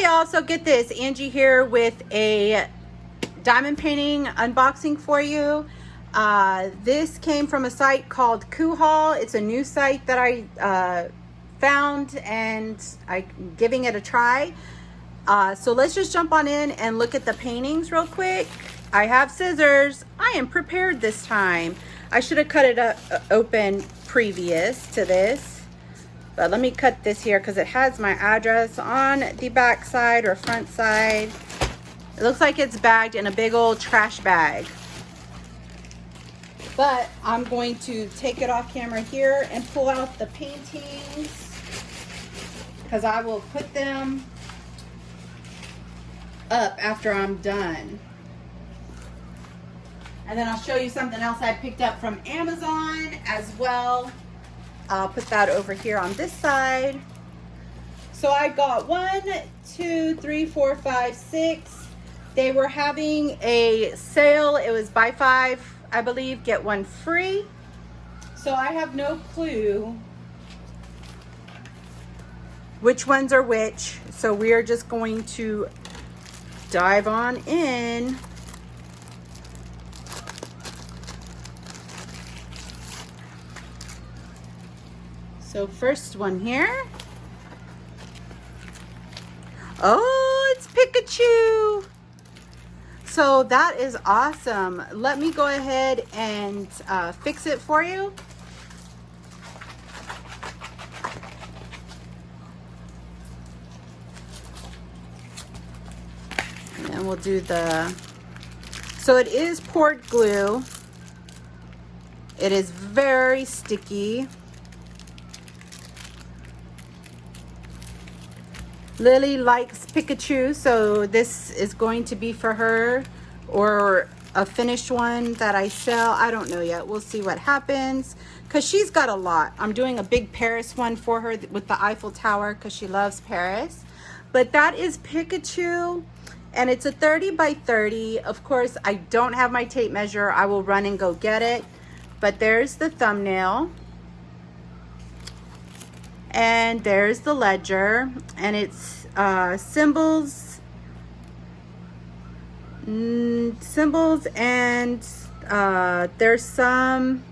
y'all, so get this, Angie here with a diamond painting unboxing for you. This came from a site called Coohaul. It's a new site that I found, and I'm giving it a try. So let's just jump on in and look at the paintings real quick. I have scissors. I am prepared this time. I should have cut it open previous to this. But let me cut this here because it has my address on the back side or front side. It looks like it's bagged in a big old trash bag. But I'm going to take it off camera here and pull out the paintings because I will put them up after I'm done. And then I'll show you something else I picked up from Amazon as well. I'll put that over here on this side. So I got 1, 2, 3, 4, 5, 6. They were having a sale. It was buy 5, I believe, get 1 free. So I have no clue which ones are which. So we are just going to dive on in. So first one here. Oh, it's Pikachu. So that is awesome. Let me go ahead and fix it for you. And then we'll do the, so it is poured glue. It is very sticky. Lily likes Pikachu, so this is going to be for her, or a finished one that I sell. I don't know yet. We'll see what happens because she's got a lot. I'm doing a big Paris one for her with the Eiffel Tower because she loves Paris. But that is Pikachu, and it's a 30 by 30. Of course, I don't have my tape measure. I will run and go get it. But there's the thumbnail. And there's the ledger, and it's symbols, and there's some,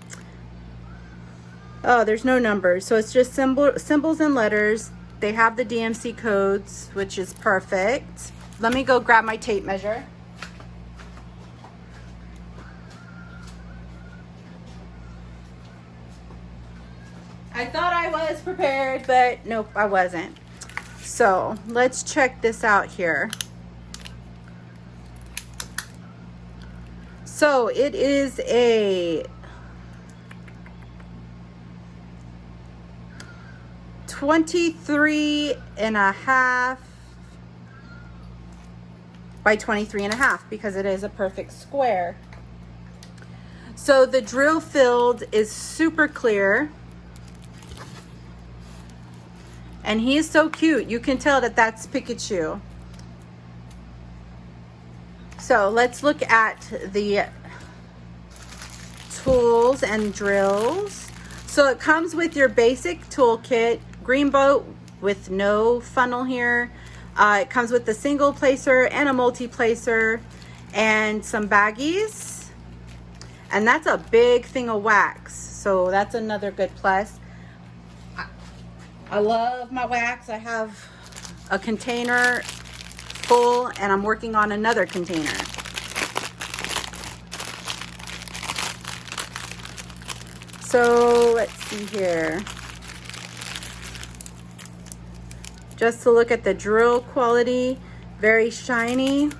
oh, there's no numbers, so it's just symbols and letters. They have the DMC codes, which is perfect. Let me go grab my tape measure. I thought I was prepared, but nope, I wasn't. So let's check this out here. So it is a 23.5 by 23.5 because it is a perfect square. So the drill field is super clear. And he is so cute. You can tell that that's Pikachu. So let's look at the tools and drills. So it comes with your basic toolkit, green boat with no funnel here. It comes with a single placer and a multi-placer and some baggies. And that's a big thing of wax. So that's another good plus. I love my wax. I have a container full and I'm working on another container. So let's see here. Just to look at the drill quality, very shiny.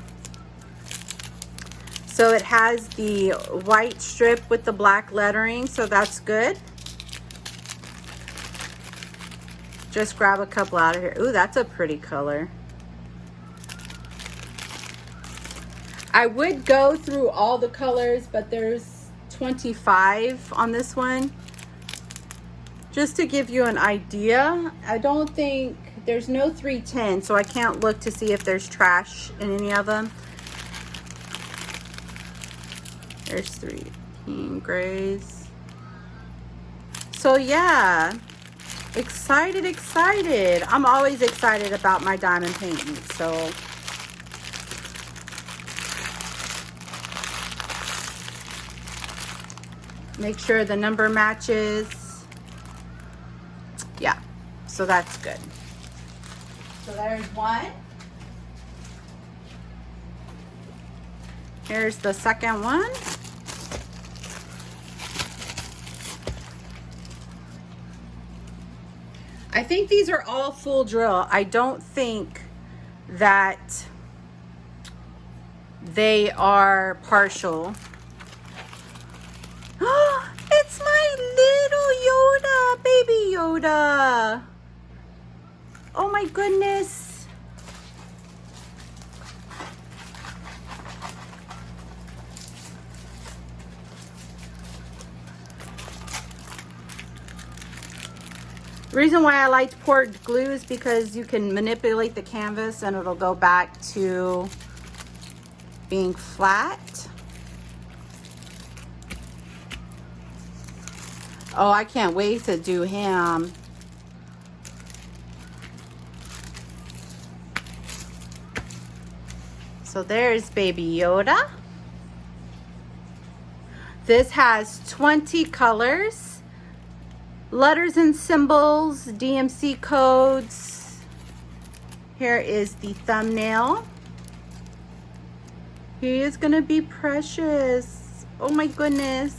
So it has the white strip with the black lettering, so that's good. Just grab a couple out of here. Ooh, that's a pretty color. I would go through all the colors, but there's 25 on this one. Just to give you an idea, I don't think, there's no 310, so I can't look to see if there's trash in any of them. There's 3 grays. So yeah. Excited, excited. I'm always excited about my diamond painting, so. Make sure the number matches. Yeah, so that's good. So there's one. Here's the second one. I think these are all full drill. I don't think that they are partial. It's my little Yoda, baby Yoda. Oh my goodness. The reason why I liked poured glue is because you can manipulate the canvas and it'll go back to being flat. Oh, I can't wait to do him. So there's baby Yoda. This has 20 colors, letters and symbols, DMC codes. Here is the thumbnail. He is gonna be precious. Oh my goodness.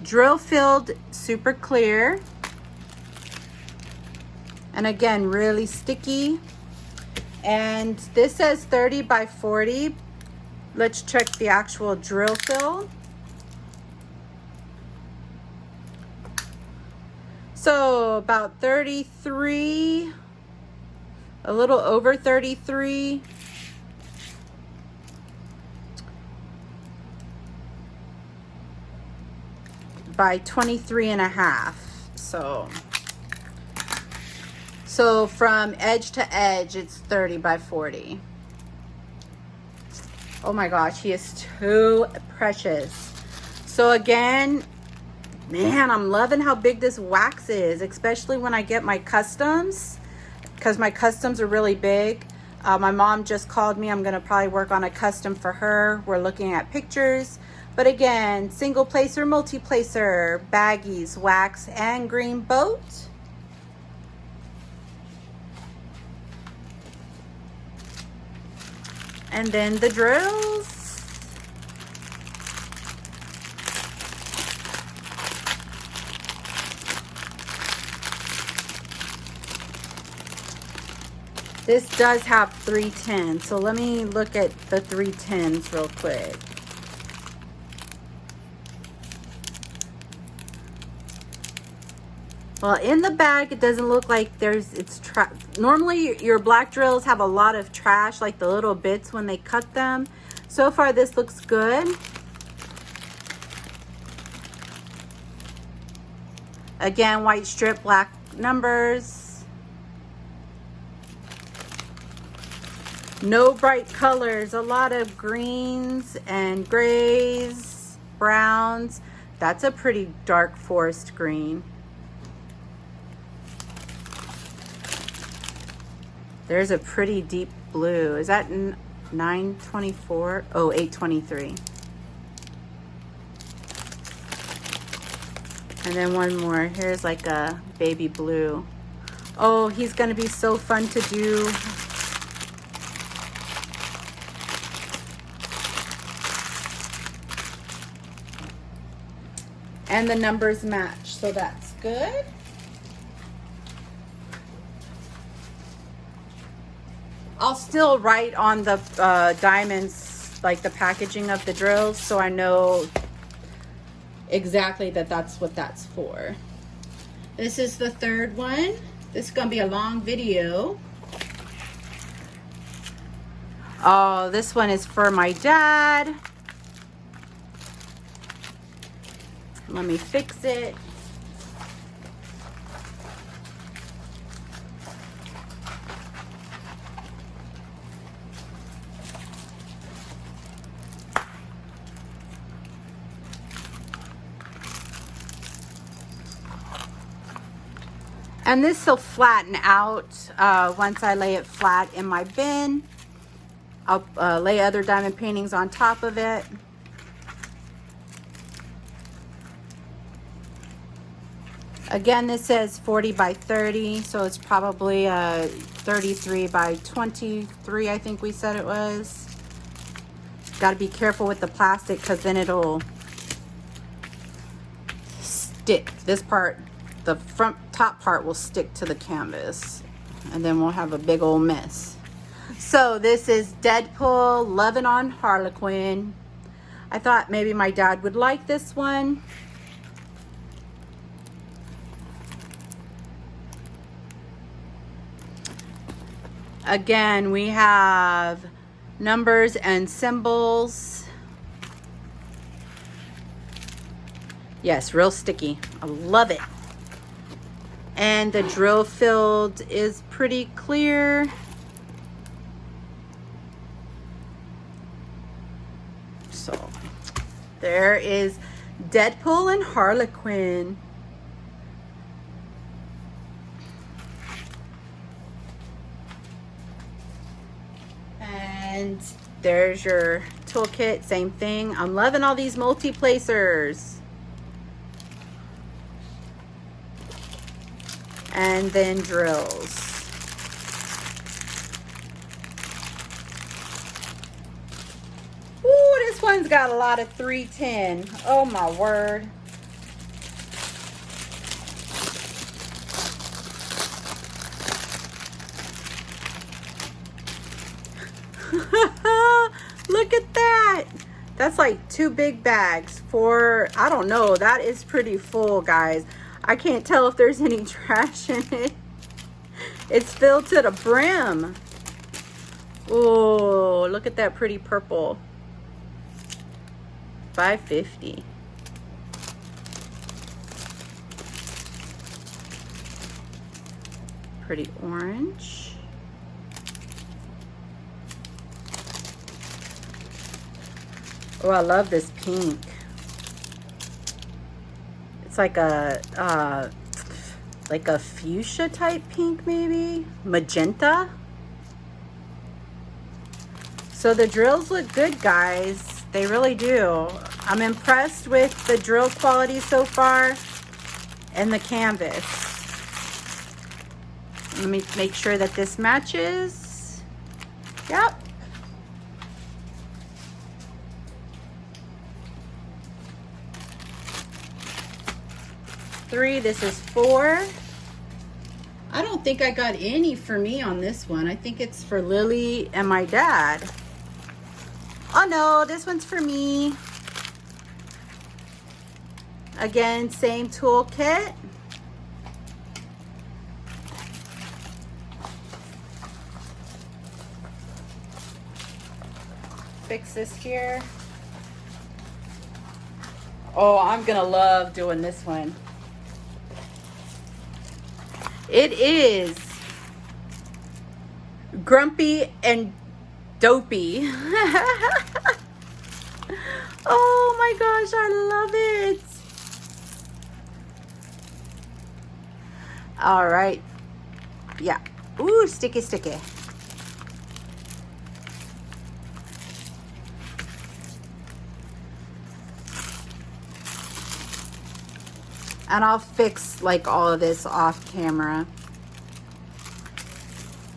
Drill filled, super clear. And again, really sticky. And this says 30 by 40. Let's check the actual drill fill. So about 33, a little over 33. By 23 and a half. So from edge to edge, it's 30 by 40. Oh my gosh, he is too precious. So again, man, I'm loving how big this wax is, especially when I get my customs, because my customs are really big. My mom just called me. I'm gonna probably work on a custom for her. We're looking at pictures. But again, single placer, multi-placer, baggies, wax, and green boat. And then the drills. This does have 310. So let me look at the 310s real quick. Well, in the bag, it doesn't look like it's normally your black drills have a lot of trash, like the little bits when they cut them. So far, this looks good. Again, white strip, black numbers. No bright colors, a lot of greens and grays, browns. That's a pretty dark forest green. There's a pretty deep blue. Is that 924? Oh, 823. And then one more. Here's like a baby blue. Oh, he's gonna be so fun to do. And the numbers match, so that's good. I'll still write on the diamonds, like the packaging of the drills, so I know exactly that that's what that's for. This is the third one. This is gonna be a long video. Oh, this one is for my dad. Let me fix it. And this will flatten out once I lay it flat in my bin. I'll lay other diamond paintings on top of it. Again, this says 40 by 30, so it's probably 33 by 23, I think we said it was. Got to be careful with the plastic because then it'll stick. This part, the front top part will stick to the canvas, and then we'll have a big old mess. So this is Deadpool, Lovin' on Harlequin. I thought maybe my dad would like this one. Again, we have numbers and symbols. Yes, real sticky. I love it. And the drill field is pretty clear. So there is Deadpool and Harlequin. And there's your toolkit, same thing. I'm loving all these multi-placers. And then drills. Ooh, this one's got a lot of 310. Oh my word. Look at that. That's like 2 big bags for, I don't know, that is pretty full, guys. I can't tell if there's any trash in it. It's filled to the brim. Oh, look at that pretty purple. $5.50. Pretty orange. Oh, I love this pink. It's like a fuchsia type pink, maybe magenta. So the drills look good, guys. They really do. I'm impressed with the drill quality so far and the canvas. Let me make sure that this matches. Yep. $3, this is $4. I don't think I got any for me on this one. I think it's for Lily and my dad. Oh no, this one's for me. Again, same toolkit. Fix this here. Oh, I'm gonna love doing this one. It is Grumpy and Dopey. Oh my gosh, I love it. All right. Yeah. Ooh, sticky, sticky. And I'll fix like all of this off camera.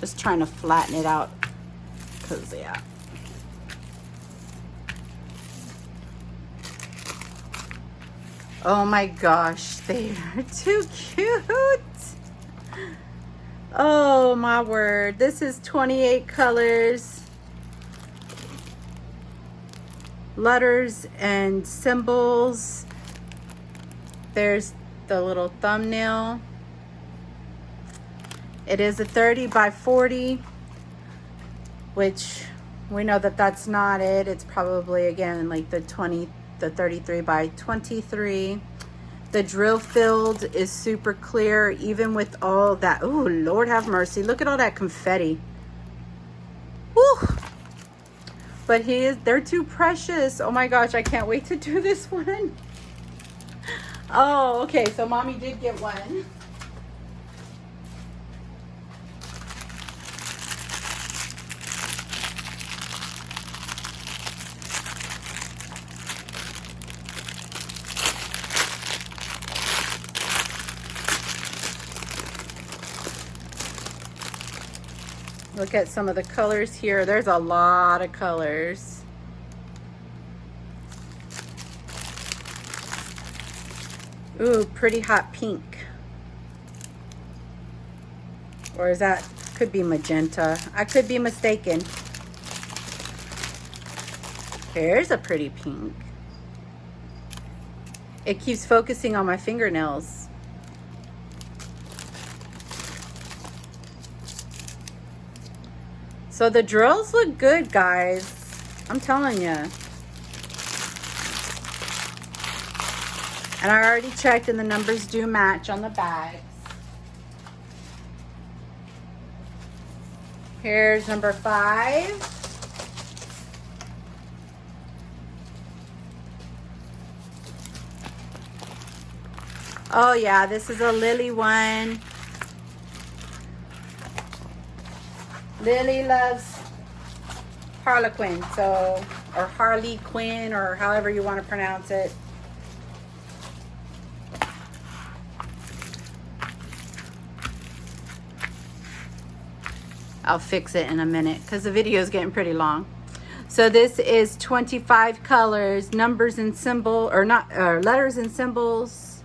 Just trying to flatten it out. Cause yeah. Oh my gosh, they are too cute. Oh my word. This is 28 colors. Letters and symbols. There's the little thumbnail. It is a 30 by 40, which we know that that's not it. It's probably, again, like the 33 by 23. The drill field is super clear, even with all that. Oh, Lord have mercy. Look at all that confetti. Woo! But they're too precious. Oh my gosh, I can't wait to do this one. Oh, okay, so mommy did get one. Look at some of the colors here. There's a lot of colors. Ooh, pretty hot pink. Or is that, could be magenta. I could be mistaken. Here's a pretty pink. It keeps focusing on my fingernails. So the drills look good, guys. I'm telling you. And I already checked and the numbers do match on the bags. Here's number 5. Oh yeah, this is a Lily one. Lily loves Harlequin, so, or Harley Quinn, or however you want to pronounce it. I'll fix it in a minute because the video is getting pretty long. So this is 25 colors, numbers and symbol, or not, letters and symbols.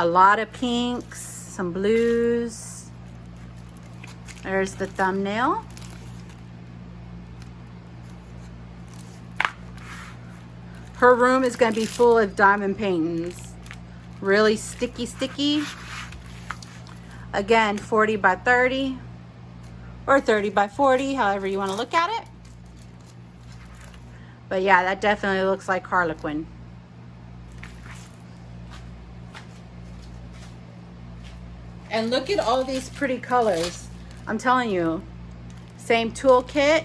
A lot of pinks, some blues. There's the thumbnail. Her room is going to be full of diamond paintings. Really sticky. Again, 40 by 30 or 30 by 40, however you want to look at it. But yeah, that definitely looks like Harlequin. And look at all these pretty colors. I'm telling you, same toolkit.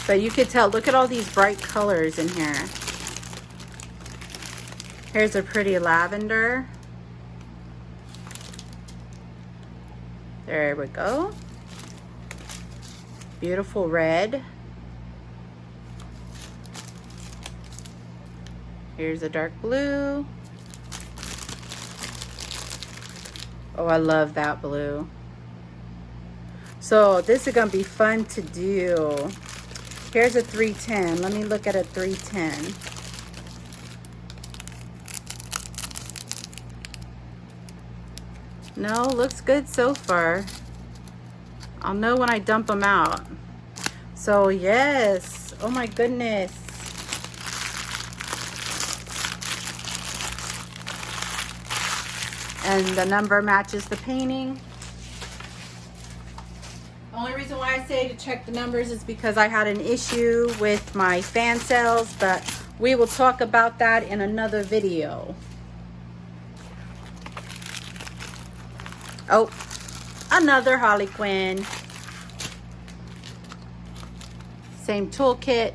But you could tell, look at all these bright colors in here. Here's a pretty lavender. There we go. Beautiful red. Here's a dark blue. Oh, I love that blue. So this is gonna be fun to do. Here's a 310. Let me look at a 310. No, looks good so far. I'll know when I dump them out. So yes, oh my goodness. And the number matches the painting. The only reason why I say to check the numbers is because I had an issue with my fan cells, but we will talk about that in another video. Oh, another Harlequin. Same toolkit.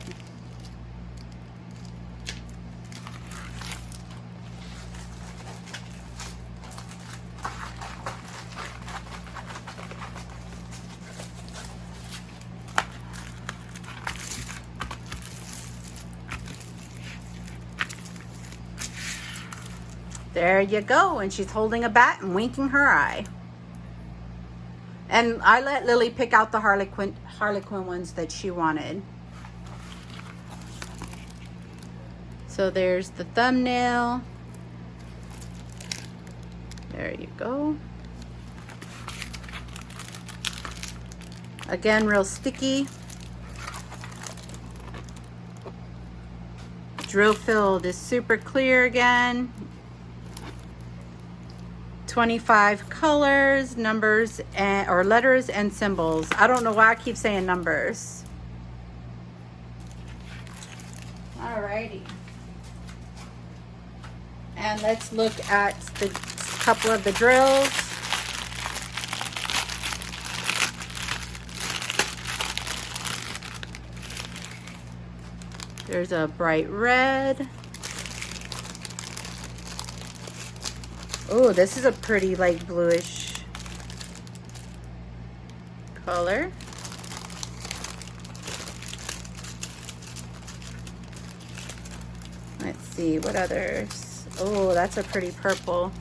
There you go. And she's holding a bat and winking her eye. And I let Lily pick out the Harlequin ones that she wanted. So there's the thumbnail. There you go. Again, real sticky. Drill filled is super clear again. 25 colors, numbers, and, or letters and symbols. I don't know why I keep saying numbers. Alrighty. And let's look at the couple of the drills. There's a bright red. Oh, this is a pretty like bluish color. see what others. Oh, that's a pretty purple.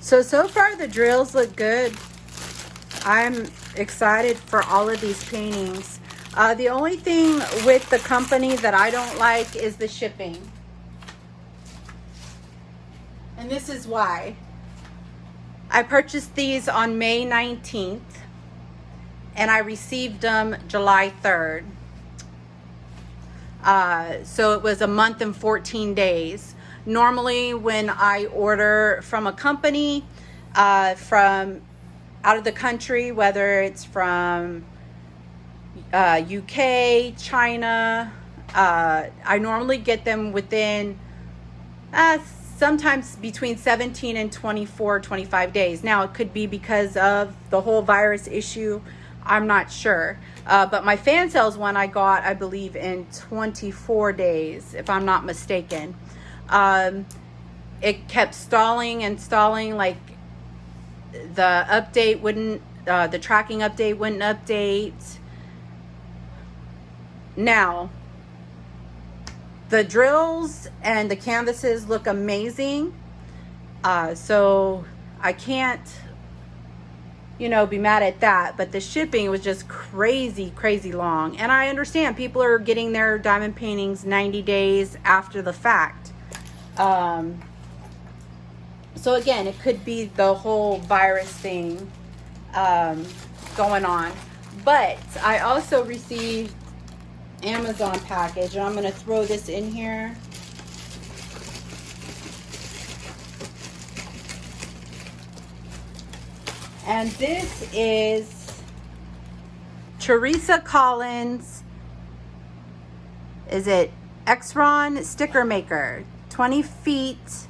So far the drills look good. I'm excited for all of these paintings. The only thing with the company that I don't like is the shipping. And this is why. I purchased these on May 19th and I received them July 3rd. So it was a month and 14 days. Normally when I order from a company, from out of the country, whether it's from UK, China, I normally get them within sometimes between 17 and 24, 25 days. Now it could be because of the whole virus issue. I'm not sure. But my fan sales one I got, I believe, in 24 days, if I'm not mistaken. It kept stalling and stalling, like the update wouldn't, the tracking update wouldn't update. Now, the drills and the canvases look amazing. So I can't, be mad at that. But the shipping was just crazy, crazy long. And I understand people are getting their diamond paintings 90 days after the fact. So again, it could be the whole virus thing going on. But I also received Amazon package, and I'm going to throw this in here. And this is Teresa Collins. Is it Exron sticker maker? 20 feet,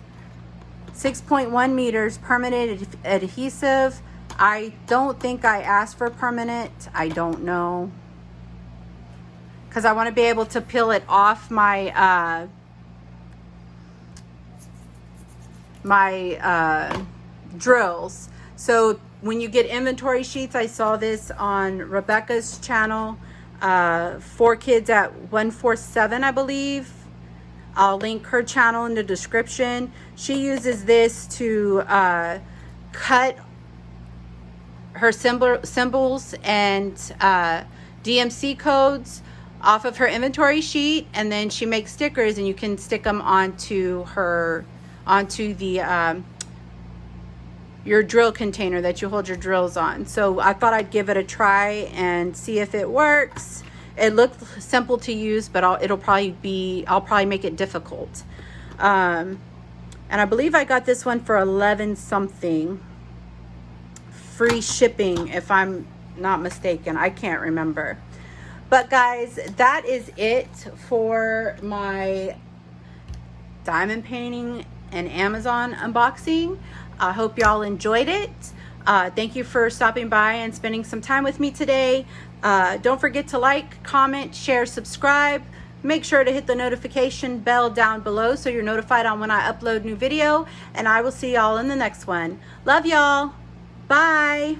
6.1 meters, permanent adhesive. I don't think I asked for permanent. I don't know. Because I want to be able to peel it off my drills. So when you get inventory sheets, I saw this on Rebecca's channel, 4Kids at 147, I believe. I'll link her channel in the description. She uses this to cut her symbols and DMC codes off of her inventory sheet, and then she makes stickers, and you can stick them onto the your drill container that you hold your drills on. So I thought I'd give it a try and see if it works. It looked simple to use, but I'll probably make it difficult. And I believe I got this one for 11 something. Free shipping, if I'm not mistaken. I can't remember. But guys, that is it for my diamond painting and Amazon unboxing. I hope y'all enjoyed it. Thank you for stopping by and spending some time with me today. Don't forget to like, comment, share, subscribe. Make sure to hit the notification bell down below so you're notified on when I upload new video. And I will see y'all in the next one. Love y'all. Bye.